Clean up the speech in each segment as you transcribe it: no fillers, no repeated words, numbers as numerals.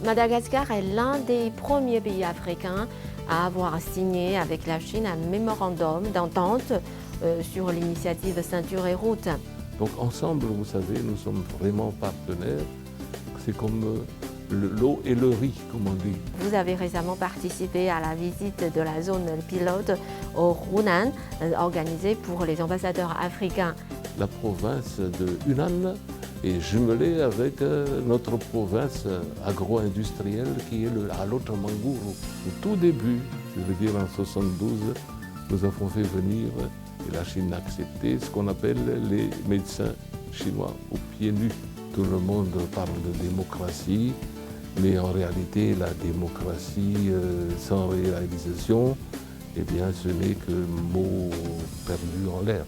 Madagascar est l'un des premiers pays africains à avoir signé avec la Chine un mémorandum d'entente sur l'initiative Ceinture et Route. Donc ensemble, vous savez, nous sommes vraiment partenaires. C'est comme l'eau et le riz, comme on dit. Vous avez récemment participé à la visite de la zone pilote au Hunan, organisée pour les ambassadeurs africains. La province de Hunan est jumelée avec notre province agro-industrielle qui est à l'Otramanguru. Au tout début, je veux dire en 72, nous avons fait venir, et la Chine a accepté, ce qu'on appelle les médecins chinois aux pieds nus. Tout le monde parle de démocratie, mais en réalité, la démocratie sans réalisation, eh bien, ce n'est que mots perdus en l'air.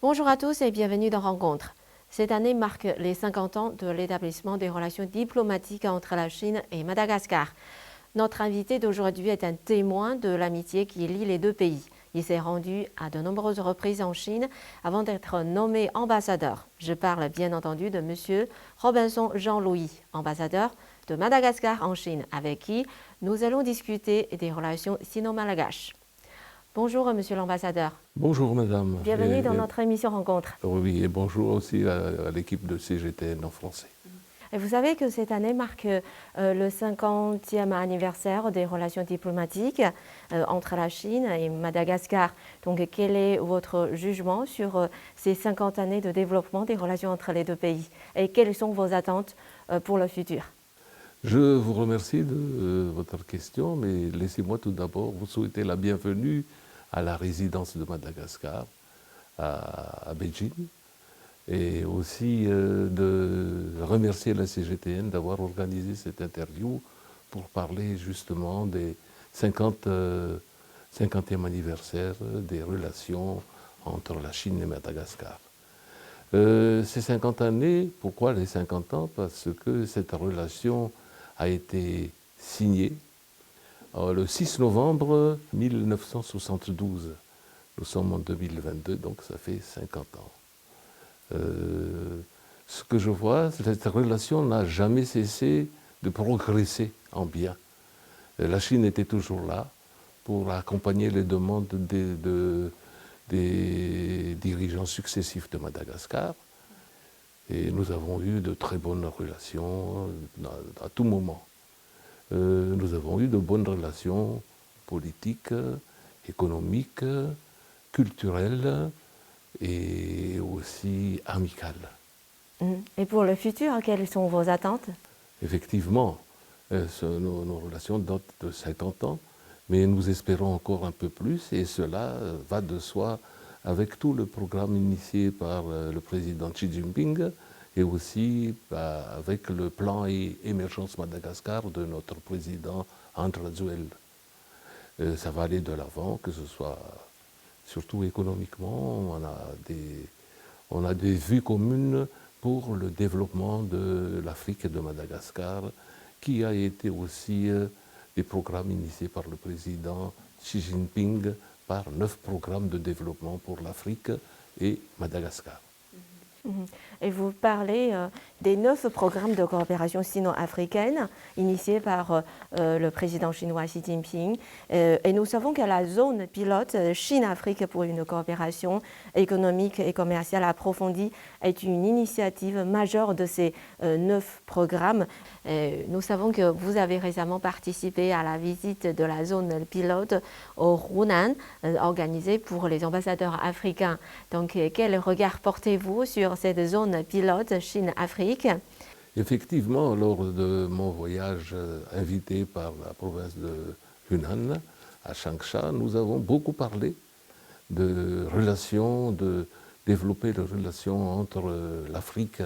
Bonjour à tous et bienvenue dans Rencontre. Cette année marque les 50 ans de l'établissement des relations diplomatiques entre la Chine et Madagascar. Notre invité d'aujourd'hui est un témoin de l'amitié qui lie les deux pays. Il s'est rendu à de nombreuses reprises en Chine avant d'être nommé ambassadeur. Je parle bien entendu de M. Robinson Jean-Louis, ambassadeur de Madagascar en Chine, avec qui nous allons discuter des relations sino-malgaches. Bonjour Monsieur l'ambassadeur. Bonjour Madame. Bienvenue dans notre émission Rencontre. Oui, et bonjour aussi à l'équipe de CGTN en français. Et vous savez que cette année marque le 50e anniversaire des relations diplomatiques entre la Chine et Madagascar. Donc quel est votre jugement sur ces 50 années de développement des relations entre les deux pays? Et quelles sont vos attentes pour le futur? Je vous remercie de votre question, mais laissez-moi tout d'abord vous souhaiter la bienvenue à la résidence de Madagascar, à Beijing, et aussi de remercier la CGTN d'avoir organisé cette interview pour parler justement des 50e anniversaire des relations entre la Chine et Madagascar. Ces 50 années, pourquoi les 50 ans? Parce que cette relation a été signée le 6 novembre 1972. Nous sommes en 2022, donc ça fait 50 ans. Ce que je vois, cette relation n'a jamais cessé de progresser en bien. La Chine était toujours là pour accompagner les demandes des dirigeants successifs de Madagascar. Et nous avons eu de très bonnes relations à tout moment. Nous avons eu de bonnes relations politiques, économiques, culturelles et aussi amicales. Et pour le futur, quelles sont vos attentes? Effectivement, nos relations datent de 50 ans, mais nous espérons encore un peu plus, et cela va de soi avec tout le programme initié par le président Xi Jinping et aussi avec le plan Émergence Madagascar de notre président André Rajoelina. Ça va aller de l'avant, que ce soit surtout économiquement, on a des vues communes pour le développement de l'Afrique et de Madagascar, qui a été aussi des programmes initiés par le président Xi Jinping par 9 programmes de développement pour l'Afrique et Madagascar. Et vous parlez des 9 programmes de coopération sino-africaine initiés par le président chinois Xi Jinping. Et nous savons que la zone pilote Chine-Afrique pour une coopération économique et commerciale approfondie est une initiative majeure de ces 9 programmes. Nous savons que vous avez récemment participé à la visite de la zone pilote au Hunan, organisée pour les ambassadeurs africains. Donc, quel regard portez-vous sur cette zone pilote Chine-Afrique? Effectivement, lors de mon voyage invité par la province de Hunan à Changsha, nous avons beaucoup parlé de relations, de développer les relations entre l'Afrique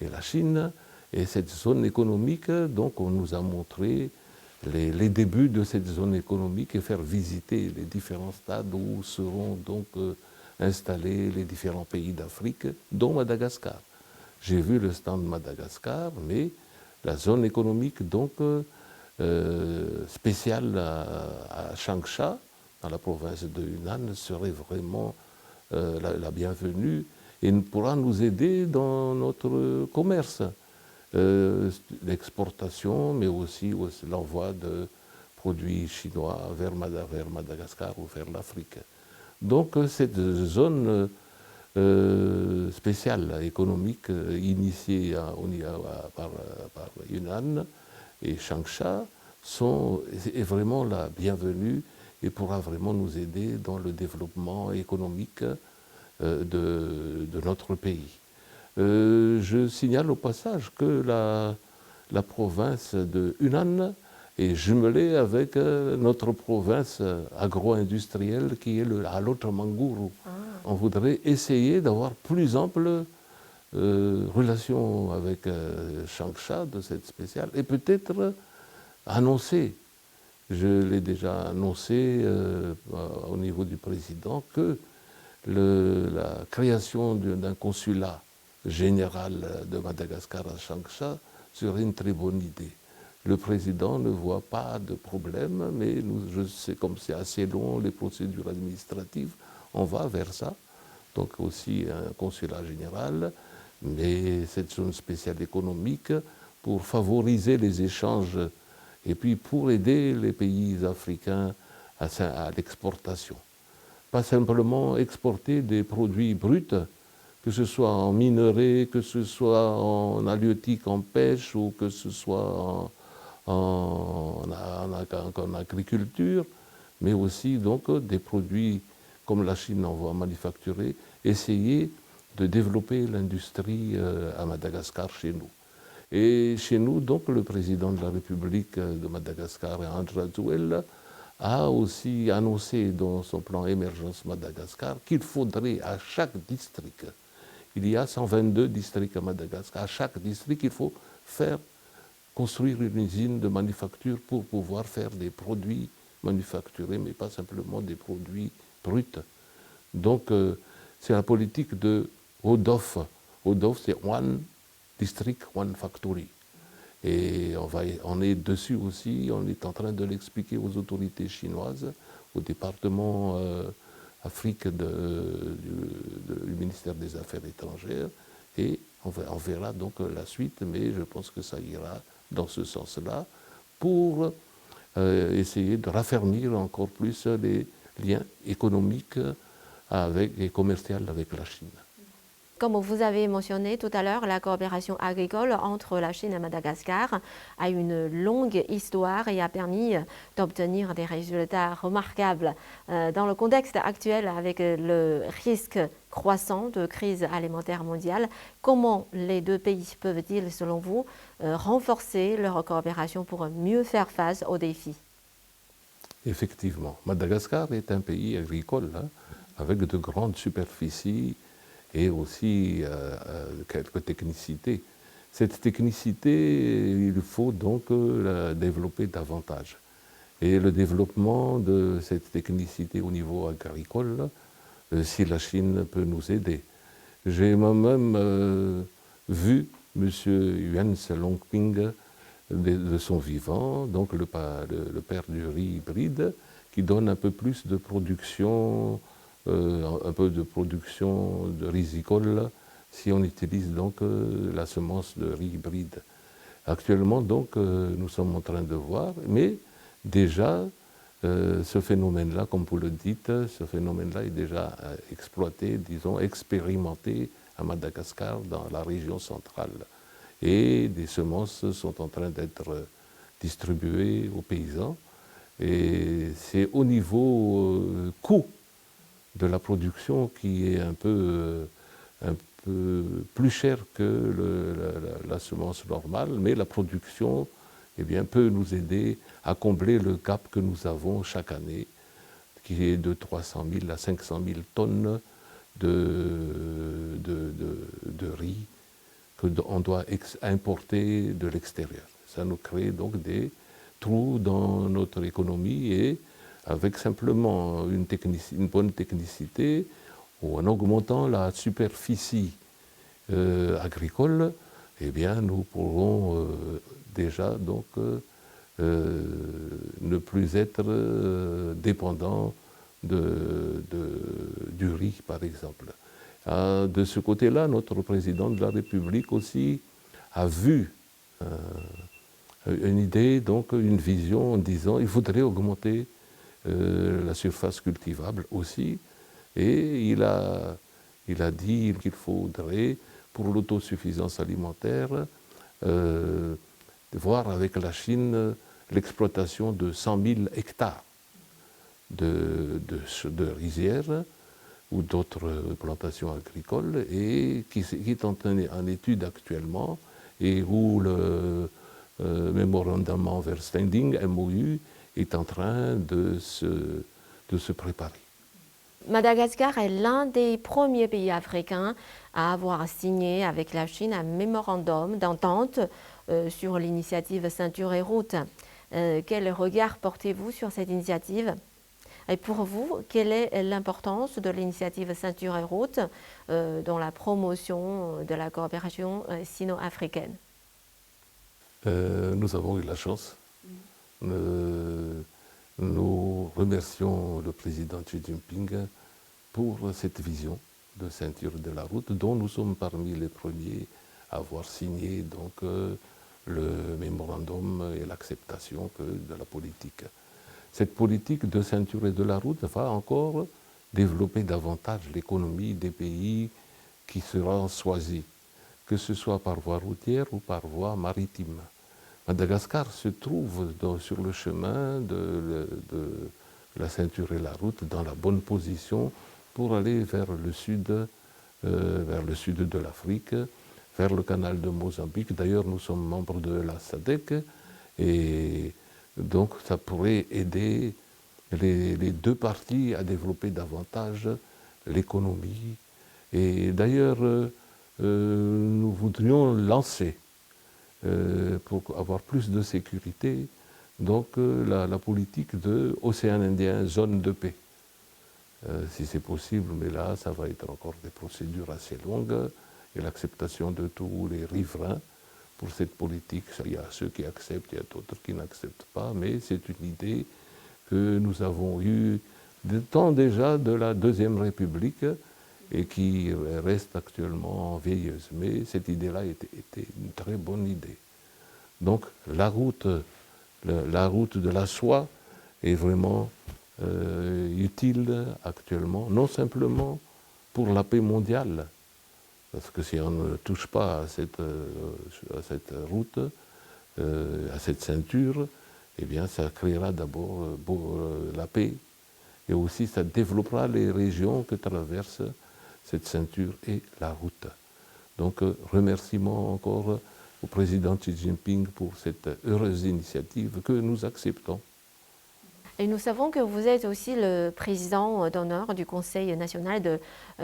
et la Chine. Et cette zone économique, donc on nous a montré les débuts de cette zone économique et faire visiter les différents stades où seront donc installés les différents pays d'Afrique, dont Madagascar. J'ai vu le stand de Madagascar, mais la zone économique donc spéciale à Changsha, dans la province de Hunan, serait vraiment la bienvenue. et pourra nous aider dans notre commerce, l'exportation, mais aussi l'envoi de produits chinois vers Madagascar ou vers l'Afrique. Donc cette zone spéciale économique initiée par Yunnan et Changsha est vraiment la bienvenue et pourra vraiment nous aider dans le développement économique de notre pays. Je signale au passage que la province de Yunnan est jumelée avec notre province agro-industrielle qui est à l'Otramanguru. On voudrait essayer d'avoir plus ample relation avec Changsha de cette spéciale et peut-être annoncer, je l'ai déjà annoncé au niveau du président, que la création d'un consulat général de Madagascar à Changsha serait une très bonne idée. Le président ne voit pas de problème, mais je sais, comme c'est assez long, les procédures administratives, on va vers ça. Donc aussi un consulat général, mais cette zone spéciale économique pour favoriser les échanges et puis pour aider les pays africains à l'exportation. Pas simplement exporter des produits bruts, que ce soit en minerai, que ce soit en halieutique, en pêche, ou que ce soit en agriculture, mais aussi donc des produits comme la Chine en va manufacturer, essayer de développer l'industrie à Madagascar chez nous. Et chez nous, donc, le président de la République de Madagascar, André Azoulay, a aussi annoncé dans son plan émergence Madagascar qu'il faudrait à chaque district, il y a 122 districts à Madagascar, à chaque district, il faut construire une usine de manufacture pour pouvoir faire des produits manufacturés, mais pas simplement des produits bruts. Donc, c'est la politique de ODOF. ODOF, c'est One District, One Factory. Et on est dessus aussi, on est en train de l'expliquer aux autorités chinoises, au département Afrique du ministère des Affaires étrangères, et on verra donc la suite, mais je pense que ça ira dans ce sens-là, pour essayer de raffermir encore plus les liens économiques et commerciaux avec la Chine. Comme vous avez mentionné tout à l'heure, la coopération agricole entre la Chine et Madagascar a une longue histoire et a permis d'obtenir des résultats remarquables. Dans le contexte actuel, avec le risque croissant de crise alimentaire mondiale, comment les deux pays peuvent-ils, selon vous, renforcer leur coopération pour mieux faire face aux défis? Effectivement, Madagascar est un pays agricole, avec de grandes superficies et aussi quelques technicités. Cette technicité, il faut donc la développer davantage. Et le développement de cette technicité au niveau agricole, si la Chine peut nous aider. J'ai moi-même vu M. Yuan Longping de son vivant, donc le père du riz hybride, qui donne un peu plus de production, un peu de production de risicole si on utilise donc la semence de riz hybride. Actuellement, donc, nous sommes en train de voir, mais déjà, ce phénomène-là, comme vous le dites, ce phénomène-là est déjà exploité, disons, expérimenté à Madagascar, dans la région centrale. Et des semences sont en train d'être distribuées aux paysans. Et c'est au niveau coût de la production qui est un peu plus cher que la semence normale, mais la production peut nous aider à combler le gap que nous avons chaque année, qui est de 300 000 à 500 000 tonnes de riz qu'on doit importer de l'extérieur. Ça nous crée donc des trous dans notre économie, et avec simplement une bonne technicité, ou en augmentant la superficie agricole, nous pourrons déjà donc ne plus être dépendants du riz, par exemple. De ce côté-là, notre président de la République aussi a vu une idée, donc une vision en disant qu'il faudrait augmenter la surface cultivable aussi. Et il a dit qu'il faudrait, pour l'autosuffisance alimentaire, voir avec la Chine l'exploitation de 100 000 hectares de rizières ou d'autres plantations agricoles, et qui est en étude actuellement, et où le Memorandum of Understanding, MOU, est en train de se préparer. Madagascar est l'un des premiers pays africains à avoir signé avec la Chine un mémorandum d'entente sur l'initiative Ceinture et Route. Quel regard portez-vous sur cette initiative? Et pour vous, quelle est l'importance de l'initiative Ceinture et Route dans la promotion de la coopération sino-africaine? Nous avons eu la chance. Nous remercions le président Xi Jinping pour cette vision de ceinture de la route, dont nous sommes parmi les premiers à avoir signé donc, le mémorandum et l'acceptation de la politique. Cette politique de ceinture et de la route va encore développer davantage l'économie des pays qui seront choisis, que ce soit par voie routière ou par voie maritime. Madagascar se trouve sur le chemin de la ceinture et la route, dans la bonne position pour aller vers le sud de l'Afrique, vers le canal de Mozambique. D'ailleurs, nous sommes membres de la SADC, et donc ça pourrait aider les deux parties à développer davantage l'économie. Et d'ailleurs, nous voudrions lancer, pour avoir plus de sécurité, donc la politique de Océan Indien, zone de paix. Si c'est possible, mais là, ça va être encore des procédures assez longues, et l'acceptation de tous les riverains pour cette politique. Il y a ceux qui acceptent, il y a d'autres qui n'acceptent pas, mais c'est une idée que nous avons eue du temps déjà de la Deuxième République, et qui reste actuellement vieilleuse. Mais cette idée-là était une très bonne idée. Donc la route de la soie est vraiment utile actuellement, non simplement pour la paix mondiale, parce que si on ne touche pas à cette route, à cette ceinture, eh bien ça créera d'abord la paix, et aussi ça développera les régions que traverse cette ceinture et la route. Donc, remerciements encore au président Xi Jinping pour cette heureuse initiative que nous acceptons. Et nous savons que vous êtes aussi le président d'honneur du Conseil national de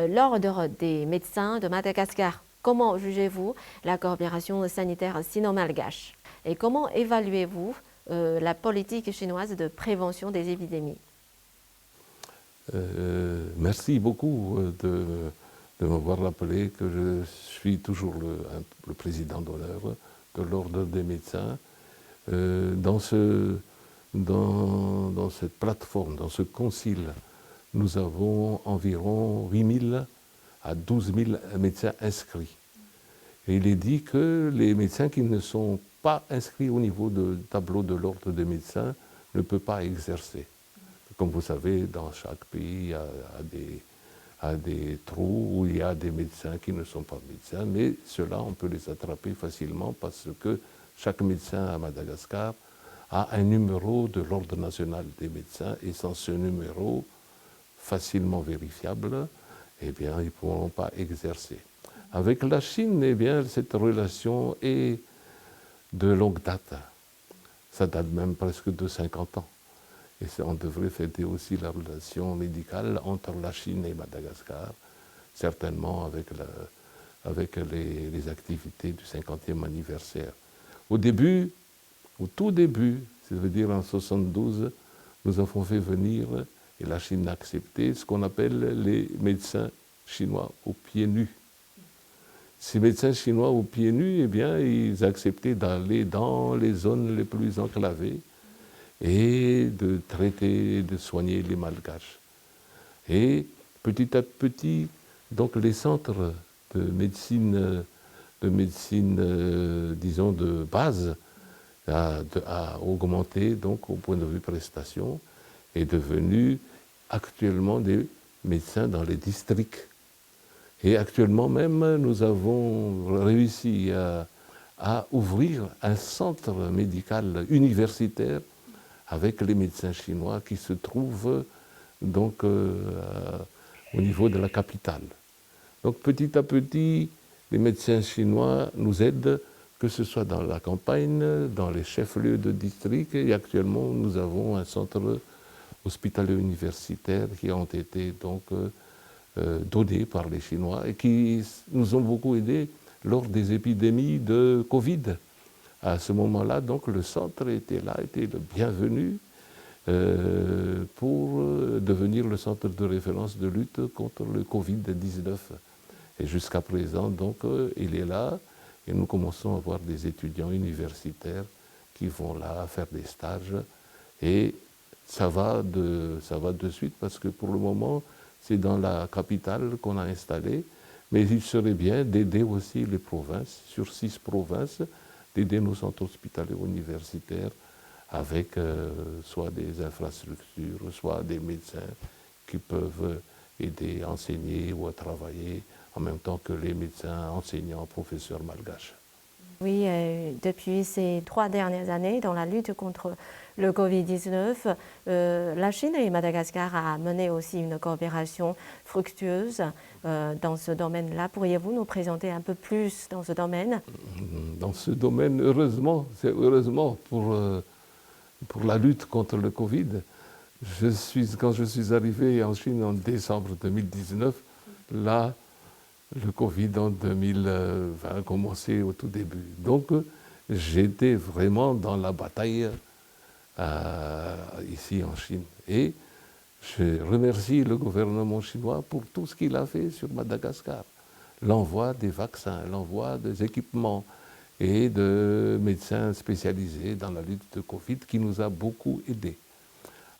l'Ordre des médecins de Madagascar. Comment jugez-vous la coopération sanitaire sino-malgache? Et comment évaluez-vous la politique chinoise de prévention des épidémies? Merci beaucoup de m'avoir rappelé que je suis toujours le président d'honneur de l'Ordre des médecins. Dans cette plateforme, dans ce concile, nous avons environ 8 000 à 12 000 médecins inscrits. Et il est dit que les médecins qui ne sont pas inscrits au niveau du tableau de l'Ordre des médecins ne peuvent pas exercer. Comme vous savez, dans chaque pays, il y a des trous où il y a des médecins qui ne sont pas médecins, mais ceux-là, on peut les attraper facilement parce que chaque médecin à Madagascar a un numéro de l'Ordre national des médecins, et sans ce numéro facilement vérifiable, eh bien, ils ne pourront pas exercer. Avec la Chine, eh bien, cette relation est de longue date. Ça date même presque de 50 ans. Et on devrait fêter aussi la relation médicale entre la Chine et Madagascar, certainement avec les activités du 50e anniversaire. Au tout début, c'est-à-dire en 1972, nous avons fait venir, et la Chine a accepté, ce qu'on appelle les médecins chinois aux pieds nus. Ces médecins chinois aux pieds nus, eh bien, ils acceptaient d'aller dans les zones les plus enclavées et de traiter, de soigner les malgaches. Et petit à petit, Donc les centres de médecine disons, de base a augmenté donc, au point de vue prestation, est devenu actuellement des médecins dans les districts. Et actuellement même, nous avons réussi à ouvrir un centre médical universitaire avec les médecins chinois qui se trouvent donc au niveau de la capitale. Donc petit à petit, les médecins chinois nous aident, que ce soit dans la campagne, dans les chefs-lieux de district, et actuellement nous avons un centre hospitalier universitaire qui ont été donc donnés par les Chinois et qui nous ont beaucoup aidés lors des épidémies de Covid. À ce moment-là, donc, le centre était là, était le bienvenu pour devenir le centre de référence de lutte contre le Covid-19. Et jusqu'à présent, donc, il est là et nous commençons à avoir des étudiants universitaires qui vont là faire des stages et ça va de suite parce que pour le moment, c'est dans la capitale qu'on a installé, mais il serait bien d'aider aussi les provinces, sur 6 provinces, d'aider nos centres hospitaliers universitaires avec soit des infrastructures, soit des médecins qui peuvent aider à enseigner ou à travailler en même temps que les médecins enseignants, professeurs malgaches. Oui, depuis ces 3 dernières années, dans la lutte contre le Covid-19, la Chine et Madagascar a mené aussi une coopération fructueuse dans ce domaine-là. Pourriez-vous nous présenter un peu plus dans ce domaine? Dans ce domaine, heureusement, c'est heureusement pour la lutte contre le Covid. Quand je suis arrivé en Chine en décembre 2019, là, le Covid en 2020 a commencé au tout début. Donc, j'étais vraiment dans la bataille ici en Chine. Et je remercie le gouvernement chinois pour tout ce qu'il a fait sur Madagascar. L'envoi des vaccins, l'envoi des équipements et de médecins spécialisés dans la lutte de Covid qui nous a beaucoup aidés.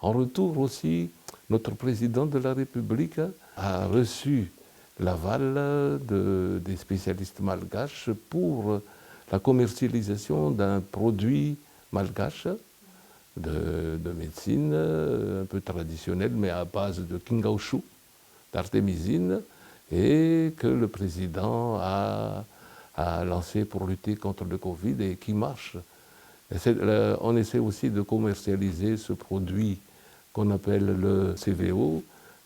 En retour aussi, notre président de la République a reçu l'aval des spécialistes malgaches pour la commercialisation d'un produit malgache de médecine un peu traditionnelle, mais à base de kingaoshu, d'artémisine, et que le président a lancé pour lutter contre le Covid et qui marche. On essaie aussi de commercialiser ce produit qu'on appelle le CVO,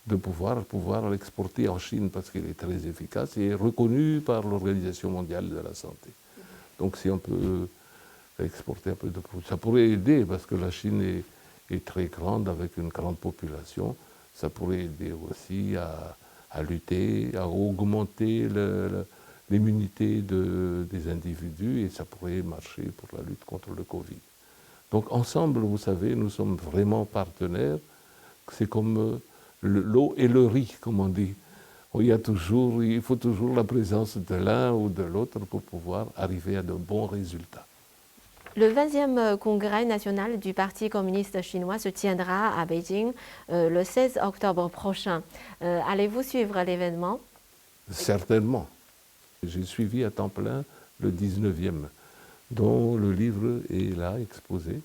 de pouvoir l'exporter en Chine parce qu'il est très efficace et reconnu par l'Organisation mondiale de la santé. Donc si on peut exporter un peu de produits, ça pourrait aider parce que la Chine est très grande avec une grande population. Ça pourrait aider aussi à lutter, à augmenter l'immunité des individus et ça pourrait marcher pour la lutte contre le Covid. Donc ensemble, vous savez, nous sommes vraiment partenaires. C'est comme l'eau et le riz, comme on dit. Il faut toujours la présence de l'un ou de l'autre pour pouvoir arriver à de bons résultats. Le 20e congrès national du Parti communiste chinois se tiendra à Beijing le 16 octobre prochain. Allez-vous suivre l'événement? Certainement. J'ai suivi à temps plein le 19e, dont le livre est là exposé.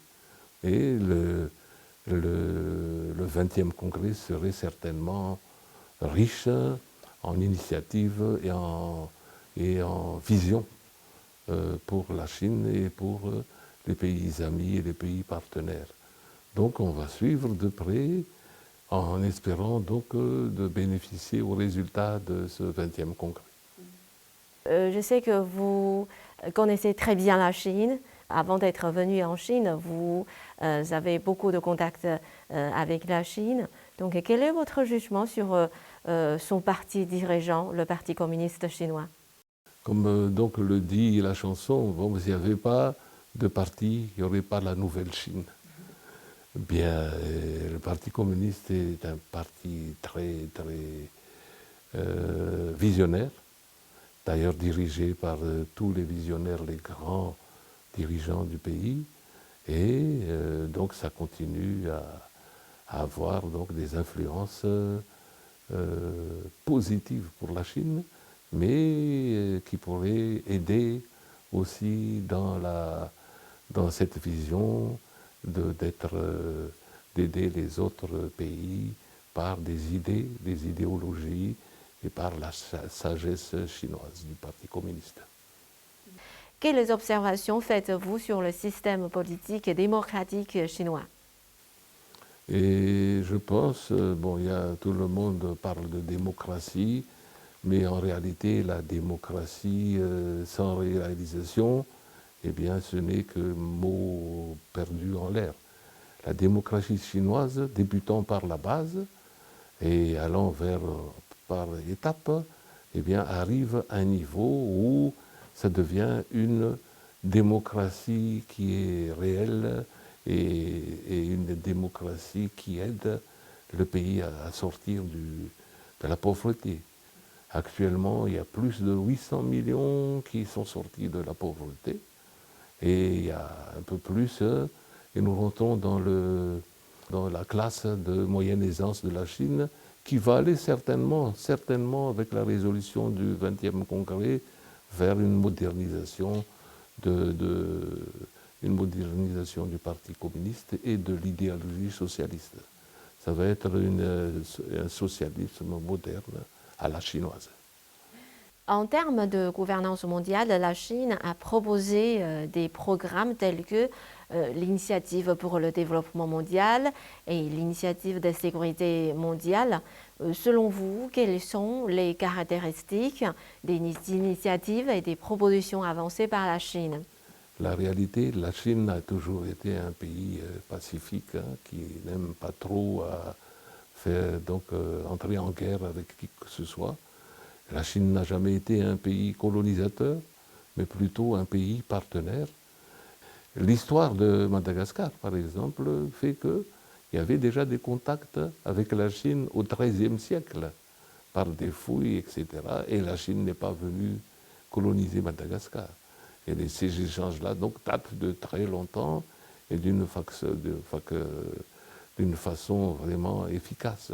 Et le 20e congrès serait certainement riche en initiatives et en vision pour la Chine et pour les pays amis et les pays partenaires. Donc on va suivre de près en espérant donc de bénéficier aux résultats de ce 20e congrès. Je sais que vous connaissez très bien la Chine. Avant d'être venu en Chine, vous avez beaucoup de contacts avec la Chine. Donc, quel est votre jugement sur son parti dirigeant, le Parti communiste chinois? Comme donc le dit la chanson, bon, s'il n'y avait pas de parti, il n'y aurait pas la nouvelle Chine. Bien, le Parti communiste est un parti très, très visionnaire, d'ailleurs dirigé par tous les visionnaires, les grands dirigeants du pays, et donc ça continue à avoir donc des influences positive pour la Chine, mais qui pourrait aider aussi dans cette vision d'aider les autres pays par des idées, des idéologies et par la sagesse chinoise du Parti communiste. Quelles observations faites-vous sur le système politique et démocratique chinois? Et je pense, bon, tout le monde parle de démocratie, mais en réalité, la démocratie sans réalisation, eh bien, ce n'est que mot perdu en l'air. La démocratie chinoise, débutant par la base et allant par étapes, eh bien, arrive à un niveau où ça devient une démocratie qui est réelle et une démocratie qui aide le pays à sortir de la pauvreté. Actuellement, il y a plus de 800 millions qui sont sortis de la pauvreté et il y a un peu plus, et nous rentrons dans la classe de moyenne aisance de la Chine qui va aller certainement avec la résolution du 20e congrès vers une modernisation du Parti communiste et de l'idéologie socialiste. Ça va être un socialisme moderne à la chinoise. En termes de gouvernance mondiale, la Chine a proposé des programmes tels que l'initiative pour le développement mondial et l'initiative de sécurité mondiale. Selon vous, quelles sont les caractéristiques des initiatives et des propositions avancées par la Chine? La réalité, la Chine a toujours été un pays pacifique, qui n'aime pas trop entrer en guerre avec qui que ce soit. La Chine n'a jamais été un pays colonisateur, mais plutôt un pays partenaire. L'histoire de Madagascar, par exemple, fait qu'il y avait déjà des contacts avec la Chine au XIIIe siècle, par des fouilles, etc. Et la Chine n'est pas venue coloniser Madagascar. Et ces échanges-là datent de très longtemps et d'une façon vraiment efficace.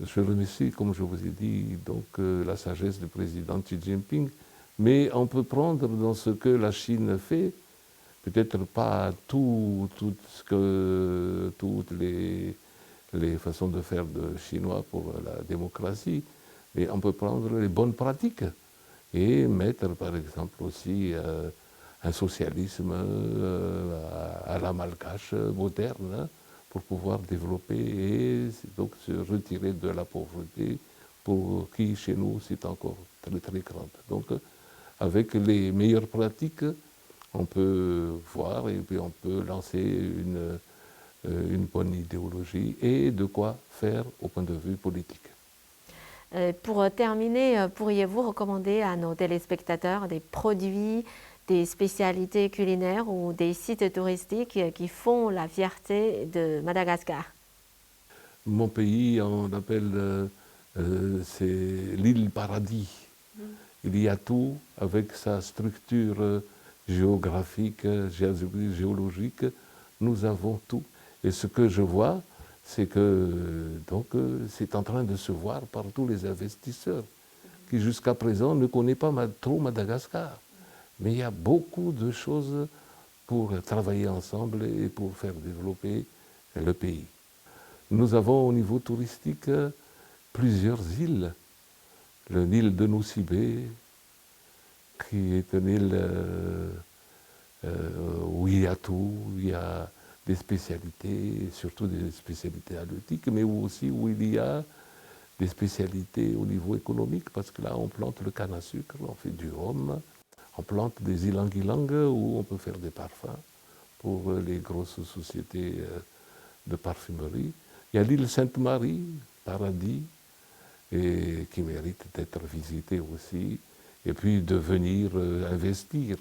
Je remercie, comme je vous ai dit, la sagesse du président Xi Jinping, mais on peut prendre dans ce que la Chine fait, peut-être pas toutes les façons de faire de Chinois pour la démocratie, mais on peut prendre les bonnes pratiques et mettre par exemple aussi un socialisme à la malgache moderne, pour pouvoir développer et donc se retirer de la pauvreté, pour qui chez nous c'est encore très très grande. Donc avec les meilleures pratiques, on peut voir et puis on peut lancer une bonne idéologie et de quoi faire au point de vue politique. Pour terminer, pourriez-vous recommander à nos téléspectateurs des produits, des spécialités culinaires ou des sites touristiques qui font la fierté de Madagascar? Mon pays, on appelle, c'est l'île paradis. Il y a tout avec sa structure géographique, géologique. Nous avons tout. Et ce que je vois, c'est que c'est en train de se voir par tous les investisseurs qui jusqu'à présent ne connaissent pas trop Madagascar. Mais il y a beaucoup de choses pour travailler ensemble et pour faire développer le pays. Nous avons au niveau touristique plusieurs îles. L'île de Nosy-Be, qui est une île où il y a tout, il y a des spécialités, surtout des spécialités halieutiques, mais aussi où il y a des spécialités au niveau économique, parce que là on plante le canne à sucre, on fait du rhum, on plante des ylang-ylang où on peut faire des parfums pour les grosses sociétés de parfumerie. Il y a l'île Sainte-Marie, paradis, et qui mérite d'être visitée aussi, et puis de venir investir,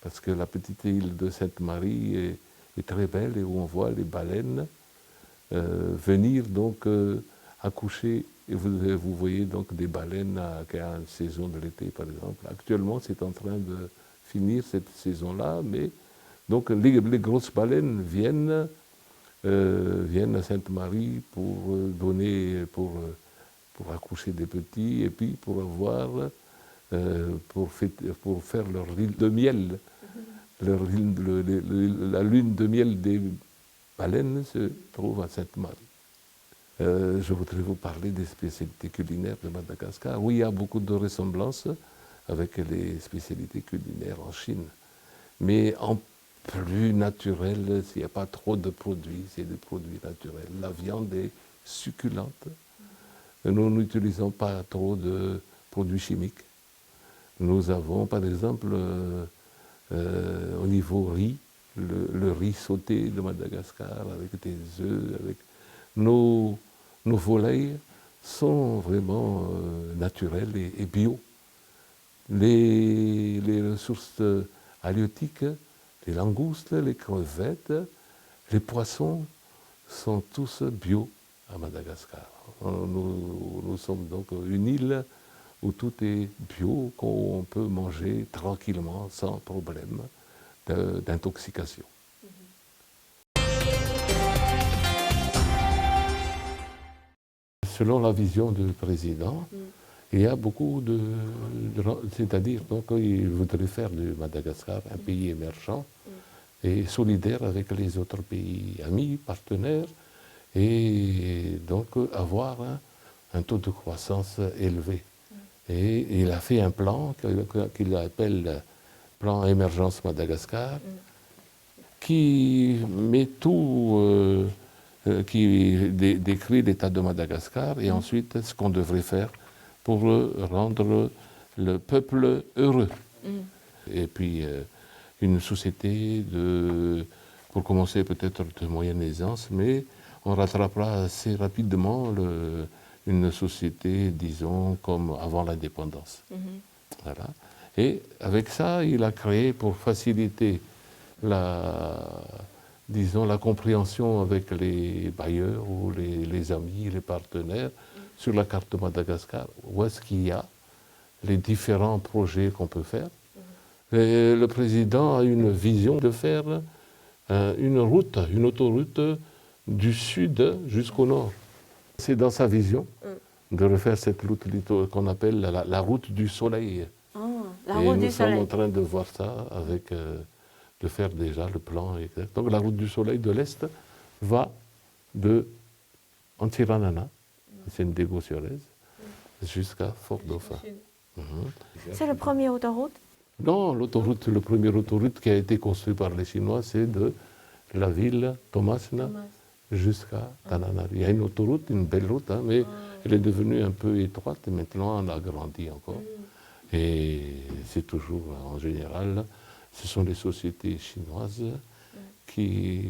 parce que la petite île de Sainte-Marie est très belle et où on voit les baleines venir accoucher, et vous voyez donc des baleines à la saison de l'été par exemple. Actuellement c'est en train de finir cette saison-là, mais donc les grosses baleines viennent viennent à Sainte-Marie pour donner, pour accoucher des petits et puis pour avoir, pour faire leur lune de miel. La lune de miel des baleines se trouve à Sainte-Marie. Je voudrais vous parler des spécialités culinaires de Madagascar. Oui, il y a beaucoup de ressemblances avec les spécialités culinaires en Chine. Mais en plus naturel, s'il n'y a pas trop de produits, c'est des produits naturels. La viande est succulente. Nous n'utilisons pas trop de produits chimiques. Nous avons, par exemple, au niveau riz, le riz sauté de Madagascar avec des œufs, avec nos volailles sont vraiment naturelles et bio. Les ressources halieutiques, les langoustes, les crevettes, les poissons sont tous bio à Madagascar. Nous sommes donc une île où tout est bio, qu'on peut manger tranquillement, sans problème d'intoxication. Selon la vision du président, il y a beaucoup c'est-à-dire qu'il voudrait faire de Madagascar un pays émergent et solidaire avec les autres pays amis, partenaires, et donc avoir un taux de croissance élevé. Et il a fait un plan qu'il appelle Plan Émergence Madagascar, qui met tout, qui décrit l'état de Madagascar et ensuite ce qu'on devrait faire pour rendre le peuple heureux. Et puis une société pour commencer peut-être de moyenne aisance, mais on rattrapera assez rapidement une société, disons, comme avant l'indépendance. Voilà. Et avec ça, il a créé, pour faciliter disons, la compréhension avec les bailleurs ou les amis, les partenaires, sur la carte de Madagascar, où est-ce qu'il y a les différents projets qu'on peut faire. Et le président a une vision de faire une autoroute du sud jusqu'au nord. C'est dans sa vision de refaire cette route qu'on appelle la route du soleil. La route du soleil. Nous sommes en train de voir ça avec, de faire déjà le plan exact. Donc la route du soleil de l'Est va de Antsiranana, c'est une Sénégal, jusqu'à Fort-Dauphin. C'est la première autoroute? Non, l'autoroute, le premier autoroute qui a été construit par les Chinois, c'est de la ville Tomasna jusqu'à Tananarive. Il y a une autoroute, une belle route, hein, mais elle est devenue un peu étroite et maintenant on l'a agrandie encore. Et c'est toujours, en général, ce sont les sociétés chinoises qui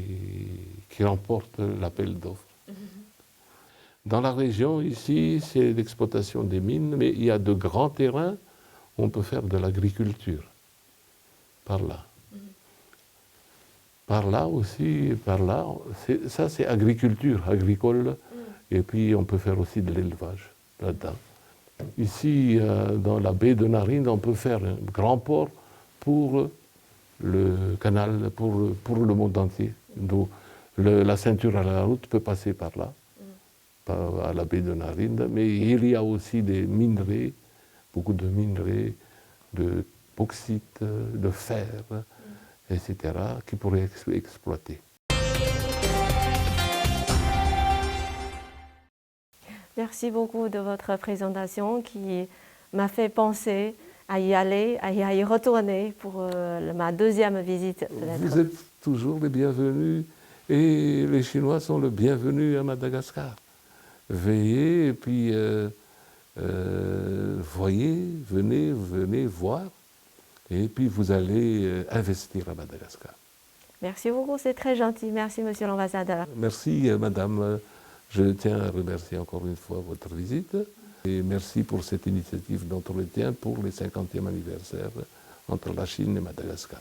remportent l'appel d'offres. Dans la région, ici, c'est l'exploitation des mines, mais il y a de grands terrains où on peut faire de l'agriculture. Par là. Par là aussi, ça c'est agriculture, agricole, et puis on peut faire aussi de l'élevage là-dedans. Ici, dans la baie de Narine, on peut faire un grand port pour le canal, pour le monde entier. Donc, la ceinture à la route peut passer par là, à la baie de Narine, mais il y a aussi des minerais, beaucoup de minerais, de bauxite, de fer, etc., qui pourraient être exploités. Merci beaucoup de votre présentation qui m'a fait penser à y aller, à y retourner pour ma deuxième visite. Vous êtes toujours les bienvenus et les Chinois sont les bienvenus à Madagascar. Veillez et puis voyez, venez voir et puis vous allez investir à Madagascar. Merci beaucoup, c'est très gentil. Merci, monsieur l'ambassadeur. Merci, madame. Je tiens à remercier encore une fois votre visite et merci pour cette initiative d'entretien pour le 50e anniversaire entre la Chine et Madagascar.